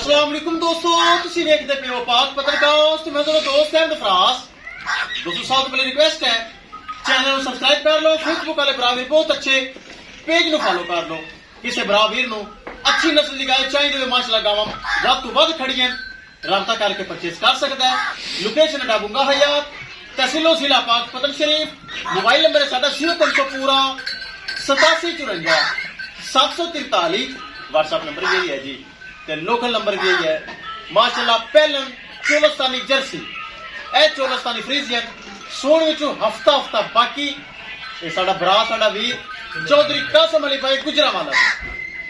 अस्सलाम वालेकुम दोस्तों, तुसी देखते पे हो पाक पत्रकास्ट। मैं तेरा दोस्त अहमद फराज। दोस्तों सब तो पहले रिक्वेस्ट है चैनल सब्सक्राइब कर लो, फेसबुक वाले भरा भी बहुत अच्छे पेज नु फॉलो कर लो। किसी भरा वीर नु अच्छी नस्ल की गाय चाहिए माशाल्लाह गावां रब तो वध खड़ी हैं, राबता करके परचेज कर सकता है। लोकेशन डाबूंगा हयात तहसीलो जिला पाक पतन शरीफ। मोबाइल नंबर है साडा 0300 पूरा 8754 743। व्हाट्सएप नंबर यही है जी, ते लोकल नंबर भी यही है माशाल्लाह। पहलन चोलस्तानी जर्सी ए चोलस्तानी फ्रीजियन सोन विचों हफ्ता हफ्ता बाकी ये साडा भरा साडा वीर चौधरी कासम अली भाई गुजरावाला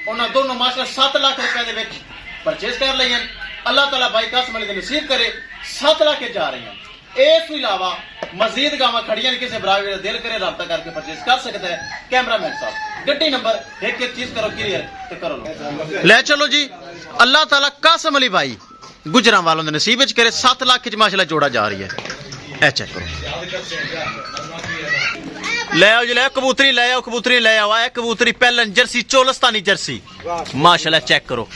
उन्होंने दोनों माशाल्लाह 7 लाख रुपए दे विच परचेज कर लई हैं। अल्लाह ताला भाई कासम अली दे नसीब करे 7 लाख के जा रही हैं। इस अलावा मजीद गावां खड़ियां ने, किसी भरा वीर दिल करे राबता करके परचेज कर सकता है। कैमरामैन साहब गड्डी नंबर एक एक चीज करो क्लियर ते करो ले चलो जी। अल्लाह ताला कासम अली भाई गुजरावालों दे नसीब विच करे 7 लाख च माशाल्लाह जोड़ा जा रही है। ए चेक करो, ले आओ जी, ले कबूतरी ले आओ, कबूतरी ले आओ। है कबूतरी पहलन जर्सी चोलस्तानी जर्सी माशाल्लाह चेक करो।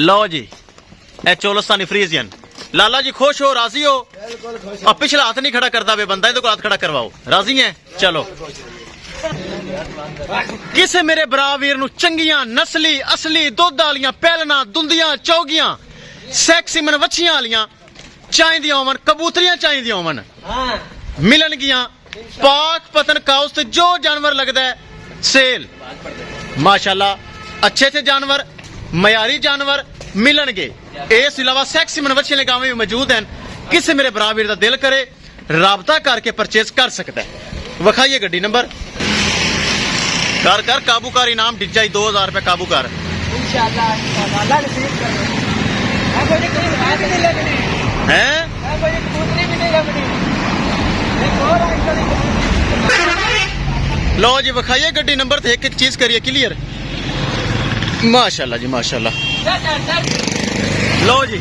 लो जी ए चोलस्तानी फ्रीजियन। लाला जी खुश हो, राजी हो? अब पिछला हाथ नहीं खड़ा करता वे बंदा, इधर को हाथ खड़ा करवाओ। राजी है? चलो किसे मेरे भरा वीर नु चंगियां नस्ली असली दुध आलियां पहलना दुंदियां चौगियां सैक्सी मन वच्छियां आलियां चाहिदियां होवन, कबूतरियां चाहिदियां होवन, मिलनगियां पाक पतन काउस ते जो जानवर लगदा है सेल माशाल्लाह। अच्छे अच्छे जानवर मयारी जानवर मिलनगे। इस अलावा सैक्सी मन वच्छियां गावें भी मौजूद हैं। किसे मेरे भरा वीर दा दिल करे राबता करके परचेज कर सकता है। विखाइए गड्डी नंबर कर कर काबू कर, इनाम डिज जाई 2000 रुपए काबू कर हैं। लो जी विखाइए गड्डी नंबर थे, एक एक चीज करिए क्लियर माशाल्लाह जी माशाल्लाह। लो जी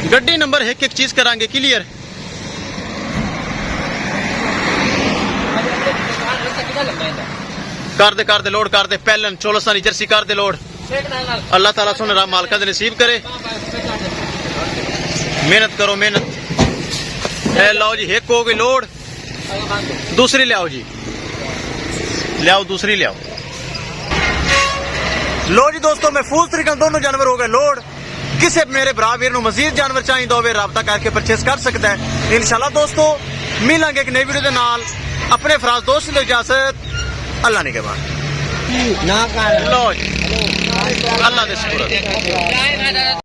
गड्डी नंबर एक एक चीज करांगे क्लियर। कर दे लोड कर दे पहलन चोलस्तानी जर्सी कर दे लोड। अल्लाह ताला सुन मालका दे नसीब करे। मेहनत करो मेहनत। ए लो जी एक हो गई लोड, दूसरी ले आओ जी, ले आओ दूसरी ले आओ। लो जी दोस्तों महफूज तरीके दोनों जानवर हो गए लोड। किसे मेरे भरा वीर नु मजीद जानवर चाहिए तो वे राबता करके परचेज कर सकता है। इंशाल्लाह दोस्तों मिलेंगे एक नई वीडियो के नाल। अपने फराज दोस्त लो इजाजत, अल्लाह ने के बाद लो जी अल्लाह दे शुक्र।